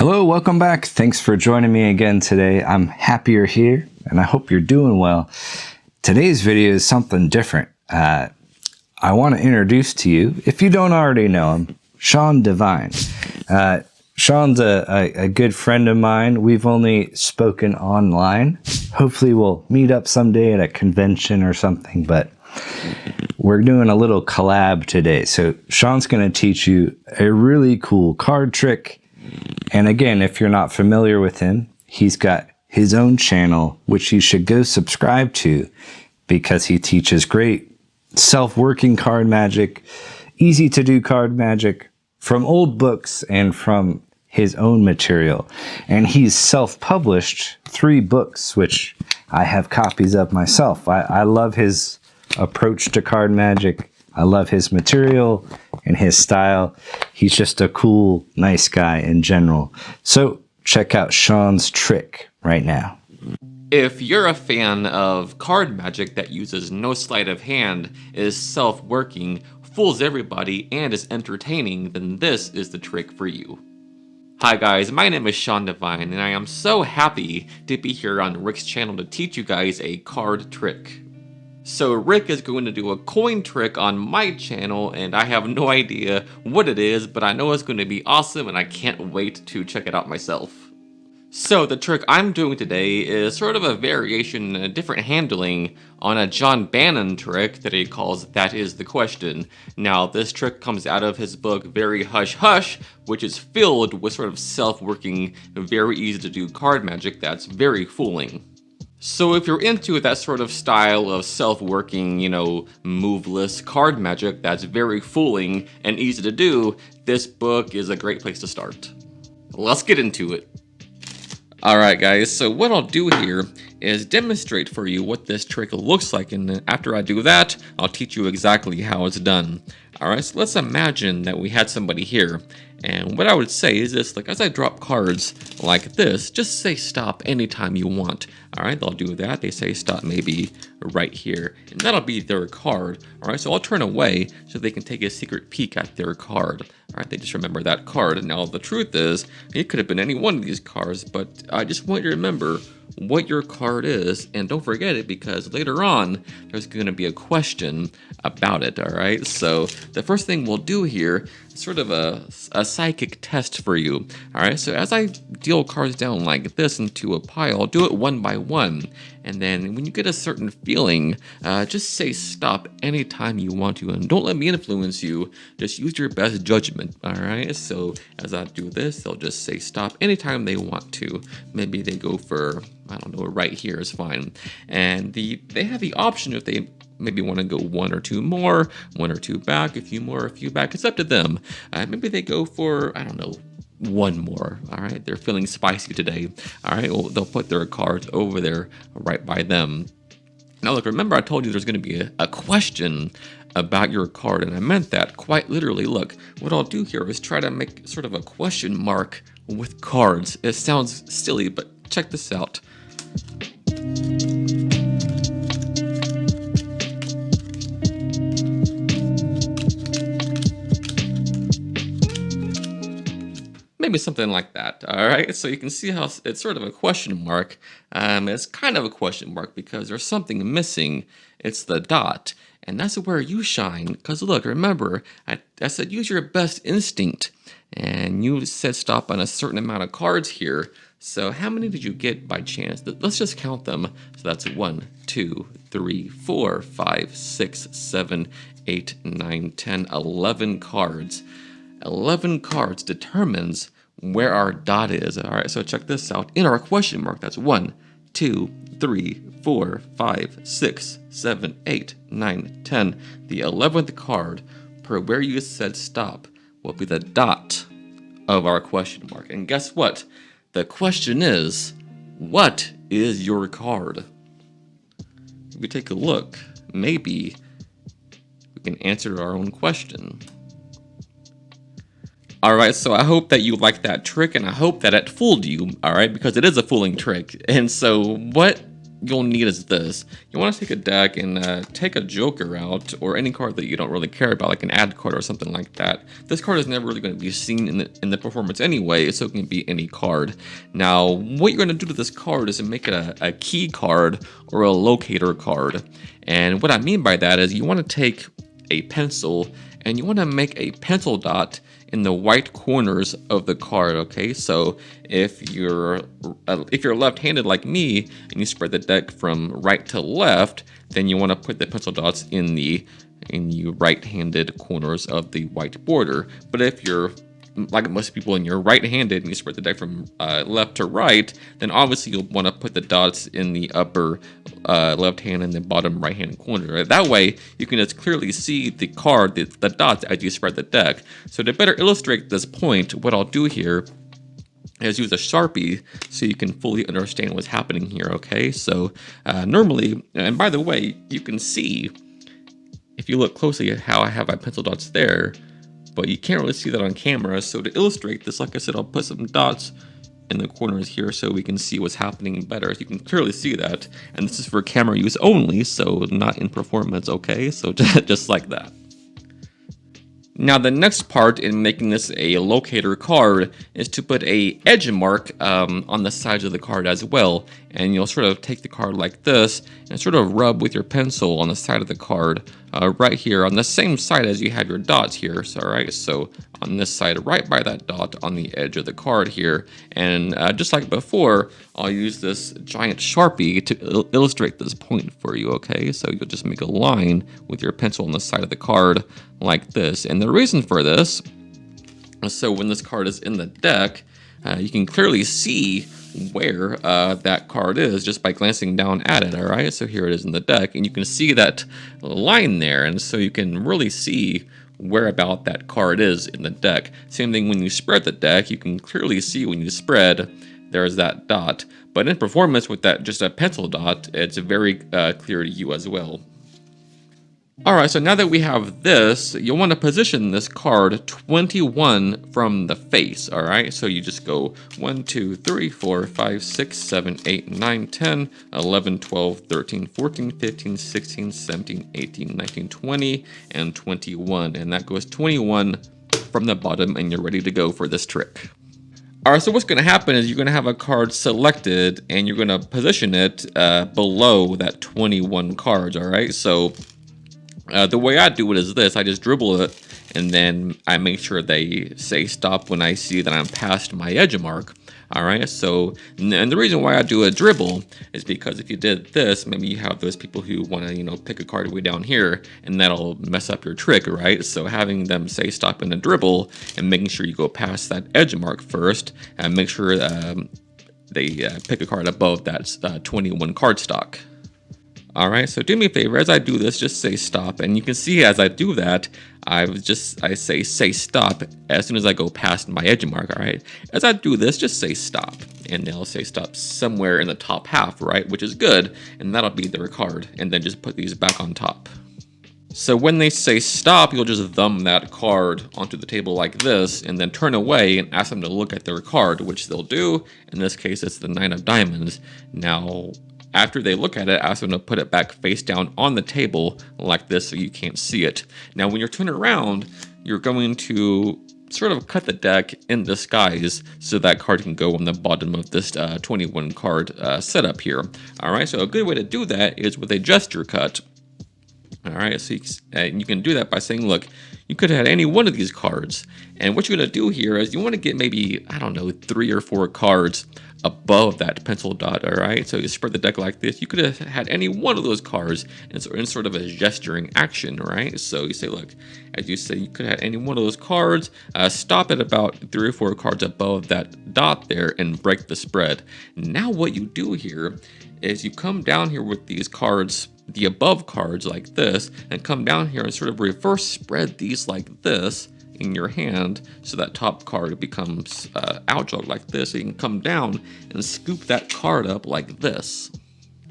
Hello, welcome back. Thanks for joining me again today. I'm happy you're here and I hope you're doing well. Today's video is something different. I want to introduce to you, if you don't already know him, Sean Devine. Sean's a good friend of mine. We've only spoken online. Hopefully we'll meet up someday at a convention or something, but we're doing a little collab today. So Sean's going to teach you a really cool card trick. And again, if you're not familiar with him, he's got his own channel, which you should go subscribe to because he teaches great self-working card magic, easy to do card magic from old books and from his own material. And he's self-published 3 books, which I have copies of myself. I love his approach to card magic. I love his material and his style. He's just a cool, nice guy in general. So check out Sean's trick right now. If you're a fan of card magic that uses no sleight of hand, is self-working, fools everybody, and is entertaining, then this is the trick for you. Hi guys, my name is Sean Devine, and I am so happy to be here on Rick's channel to teach you guys a card trick. So Rick is going to do a coin trick on my channel, and I have no idea what it is, but I know it's going to be awesome and I can't wait to check it out myself. So the trick I'm doing today is sort of a variation, a different handling on a John Bannon trick that he calls That Is the Question. Now this trick comes out of his book Very Hush Hush, which is filled with sort of self-working, very easy to do card magic that's very fooling. So if you're into that sort of style of self-working, moveless card magic that's very fooling and easy to do, this book is a great place to start. Let's get into it. Alright guys, so what I'll do here is demonstrate for you what this trick looks like, and after I do that, I'll teach you exactly how it's done. Alright, so let's imagine that we had somebody here, and what I would say is this, like as I drop cards like this, just say stop anytime you want. Alright, they'll do that, they say stop maybe right here, and that'll be their card. Alright, so I'll turn away so they can take a secret peek at their card. Alright, they just remember that card. Now the truth is, it could have been any one of these cards, but I just want you to remember what your card is, and don't forget it because later on there's going to be a question about it. Alright, so the first thing we'll do here is sort of a psychic test for you. Alright, so as I deal cards down like this into a pile, I'll do it one by one, and then when you get a certain feeling, just say stop anytime you want to, and don't let me influence you, just use your best judgment. Alright, so as I do this, they'll just say stop anytime they want to. Maybe they go for, I don't know, right here is fine, and they have the option if they maybe want to go 1 or 2 more, 1 or 2 back, a few more, a few back. It's up to them. Maybe they go for, I don't know, 1 more. All right, they're feeling spicy today. All right, well, they'll put their cards over there right by them. Now look, remember I told you there's going to be a question about your card, and I meant that quite literally. Look, what I'll do here is try to make sort of a question mark with cards. It sounds silly, but check this out. Maybe something like that. All right, so you can see how it's sort of a question mark. It's kind of a question mark because there's something missing. It's the dot, and that's where you shine. Because look, remember, I said use your best instinct, and you said stop on a certain amount of cards here. So how many did you get by chance? Let's just count them. So that's 1, 2, 3, 4, 5, 6, 7, 8, 9, 10, 11 cards. 11 cards determines where our dot is. All right, so check this out. In our question mark, that's 1, 2, 3, 4, 5, 6, 7, 8, 9, 10. The 11th card per where you said stop will be the dot of our question mark. And guess what? The question is, what is your card? If we take a look, maybe we can answer our own question. Alright, so I hope that you liked that trick, and I hope that it fooled you, alright, because it is a fooling trick. And so what you'll need is this. You want to take a deck and take a Joker out, or any card that you don't really care about, like an ad card or something like that. This card is never really going to be seen in the performance anyway, so it can be any card. Now, what you're going to do to this card is to make it a key card or a locator card. And what I mean by that is you want to take a pencil and you want to make a pencil dot in the white corners of the card. Okay, so if you're left-handed like me and you spread the deck from right to left, then you want to put the pencil dots in the right-handed corners of the white border. But if you're like most people and you're right-handed and you spread the deck from left to right, then obviously you'll want to put the dots in the upper left hand and the bottom right hand corner. That way you can just clearly see the card, the dots as you spread the deck. So to better illustrate this point, what I'll do here is use a Sharpie so you can fully understand what's happening here. Okay, so normally, and by the way, you can see if you look closely at how I have my pencil dots there, but you can't really see that on camera. So to illustrate this, like I said, I'll put some dots in the corners here so we can see what's happening better. So you can clearly see that. And this is for camera use only, so not in performance, okay? So just like that. Now the next part in making this a locator card is to put a edge mark on the sides of the card as well. And you'll sort of take the card like this and sort of rub with your pencil on the side of the card right here on the same side as you have your dots here. So, all right, so on this side, right by that dot on the edge of the card here. And just like before, I'll use this giant Sharpie to illustrate this point for you, okay? So you'll just make a line with your pencil on the side of the card like this. And the reason for this is so when this card is in the deck, you can clearly see where that card is just by glancing down at it, all right? So here it is in the deck, and you can see that line there, and so you can really see where about that card is in the deck. Same thing when you spread the deck, you can clearly see when you spread, there's that dot. But in performance with that just a pencil dot, it's very clear to you as well. Alright, so now that we have this, you'll want to position this card 21 from the face, alright? So you just go 1, 2, 3, 4, 5, 6, 7, 8, 9, 10, 11, 12, 13, 14, 15, 16, 17, 18, 19, 20, and 21. And that goes 21 from the bottom, and you're ready to go for this trick. Alright, so what's going to happen is you're going to have a card selected, and you're going to position it below that 21 cards, alright? So the way I do it is this: I just dribble it, and then I make sure they say stop when I see that I'm past my edge mark. All right, so, and the reason why I do a dribble is because if you did this, maybe you have those people who want to, pick a card way down here, and that'll mess up your trick, right? So having them say stop in a dribble and making sure you go past that edge mark first, and make sure they pick a card above that 21 card stock. Alright, so do me a favor, as I do this, just say stop, and you can see as I do that, I say stop as soon as I go past my edge mark, alright? As I do this, just say stop, and they'll say stop somewhere in the top half, right? Which is good, and that'll be their card, and then just put these back on top. So when they say stop, you'll just thumb that card onto the table like this, and then turn away and ask them to look at their card, which they'll do. In this case, it's the 9 of diamonds. Now, after they look at it, ask them to put it back face down on the table like this so you can't see it. Now, when you're turning around, you're going to sort of cut the deck in disguise so that card can go on the bottom of this 21 card setup here. All right, so a good way to do that is with a gesture cut. All right, so you can do that by saying, look, you could have had any one of these cards. And what you're going to do here is you want to get maybe, 3 or 4 cards above that pencil dot, all right? So you spread the deck like this. You could have had any one of those cards in sort of a gesturing action, right? So you say, look, as you say, you could have had any one of those cards. Stop at about 3 or 4 cards above that dot there and break the spread. Now what you do here is you come down here with these cards, the above cards like this, and come down here and sort of reverse spread these like this in your hand, so that top card becomes outjog like this. So you can come down and scoop that card up like this,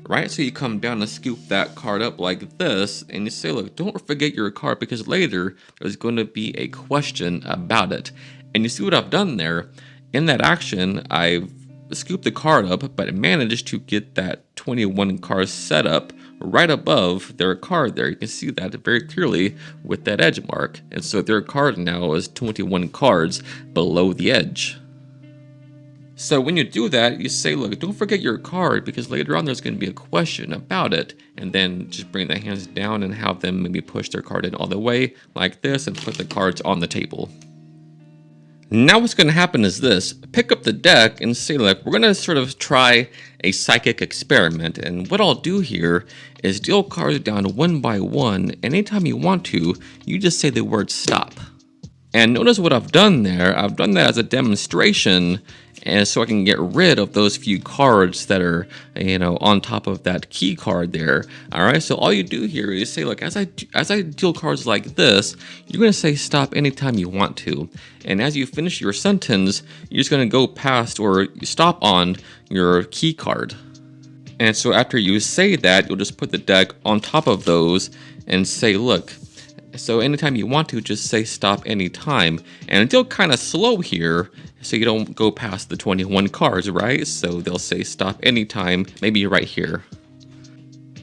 right? So you come down and scoop that card up like this, and you say, look, don't forget your card, because later there's going to be a question about it. And you see what I've done there? In that action, I've scoop the card up, but managed to get that 21 card setup right above their card there. You can see that very clearly with that edge mark. And so their card now is 21 cards below the edge. So when you do that, you say, look, don't forget your card, because later on there's going to be a question about it. And then just bring the hands down and have them maybe push their card in all the way like this and put the cards on the table. Now what's going to happen is this. Pick up the deck and say, look, we're going to sort of try a psychic experiment. And what I'll do here is deal cards down one by one. Anytime you want to, you just say the word stop. And notice what I've done there. I've done that as a demonstration, and so I can get rid of those few cards that are, on top of that key card there. All right, so all you do here is say, look, as I deal cards like this, you're going to say stop anytime you want to. And as you finish your sentence, you're just going to go past or stop on your key card. And so after you say that, you'll just put the deck on top of those and say, look, so anytime you want to, just say stop anytime. And deal kind of slow here, so you don't go past the 21 cards, right? So they'll say stop anytime, maybe right here.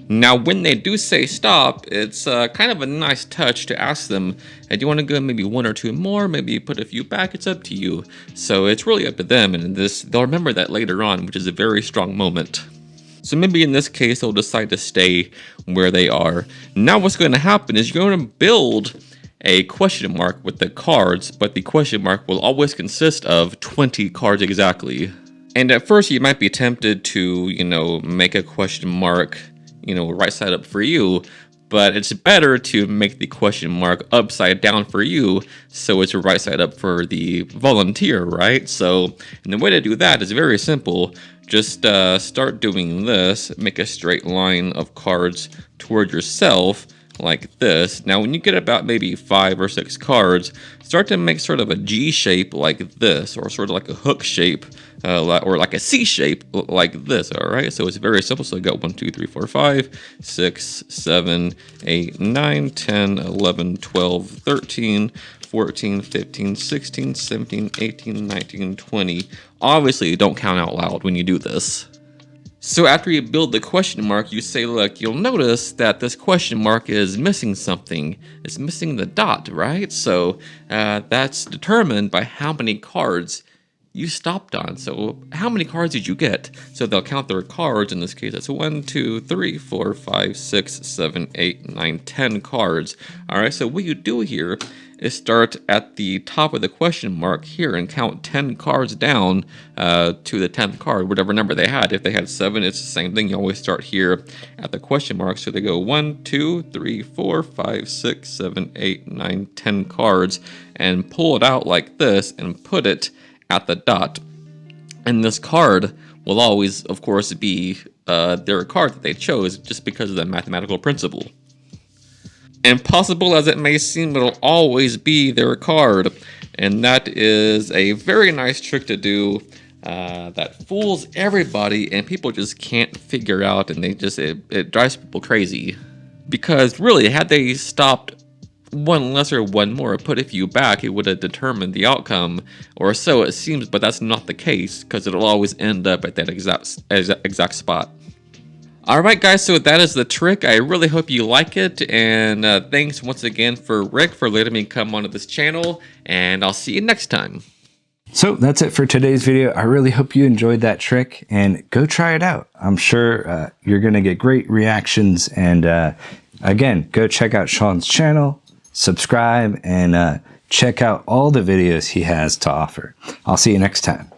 Now, when they do say stop, it's kind of a nice touch to ask them, hey, do you want to go maybe one or two more? Maybe put a few back, it's up to you. So it's really up to them, and they'll remember that later on, which is a very strong moment. So maybe in this case, they'll decide to stay where they are. Now what's going to happen is you're going to build a question mark with the cards, but the question mark will always consist of 20 cards exactly. And at first you might be tempted to, make a question mark, right side up for you, but it's better to make the question mark upside down for you, so it's right side up for the volunteer, right? So, and the way to do that is very simple. Just start doing this, make a straight line of cards toward yourself like this. Now when you get about maybe 5 or 6 cards, start to make sort of a G shape like this, or sort of like a hook shape, or like a C shape like this, all right? So it's very simple. So I got 1, 2, 3, 4, 5, 6, 7, 8, 9, 10, 11, 12, 13, 14, 15, 16, 17, 18, 19, 20. Obviously, don't count out loud when you do this. So after you build the question mark, you say, look, you'll notice that this question mark is missing something. It's missing the dot, right? So that's determined by how many cards you stopped on. So how many cards did you get? So they'll count their cards. In this case, that's 1, 2, 3, 4, 5, 6, 7, 8, 9, 10 cards. All right, so what you do here is start at the top of the question mark here and count 10 cards down to the 10th card, whatever number they had. If they had 7, it's the same thing. You always start here at the question mark. So they go 1, 2, 3, 4, 5, 6, 7, 8, 9, 10 cards, and pull it out like this and put it at the dot. And this card will always, of course, be their card that they chose, just because of the mathematical principle. Impossible as it may seem, it'll always be their card. And that is a very nice trick to do that fools everybody, and people just can't figure out, and it drives people crazy. Because really, had they stopped one less or one more, put a few back, it would have determined the outcome, or so it seems, but that's not the case, because it'll always end up at that exact spot. Alright guys, so that is the trick. I really hope you like it, and thanks once again for Rick for letting me come onto this channel, and I'll see you next time. So that's it for today's video. I really hope you enjoyed that trick, and go try it out. I'm sure you're going to get great reactions, and again, go check out Sean's channel, subscribe, and check out all the videos he has to offer. I'll see you next time.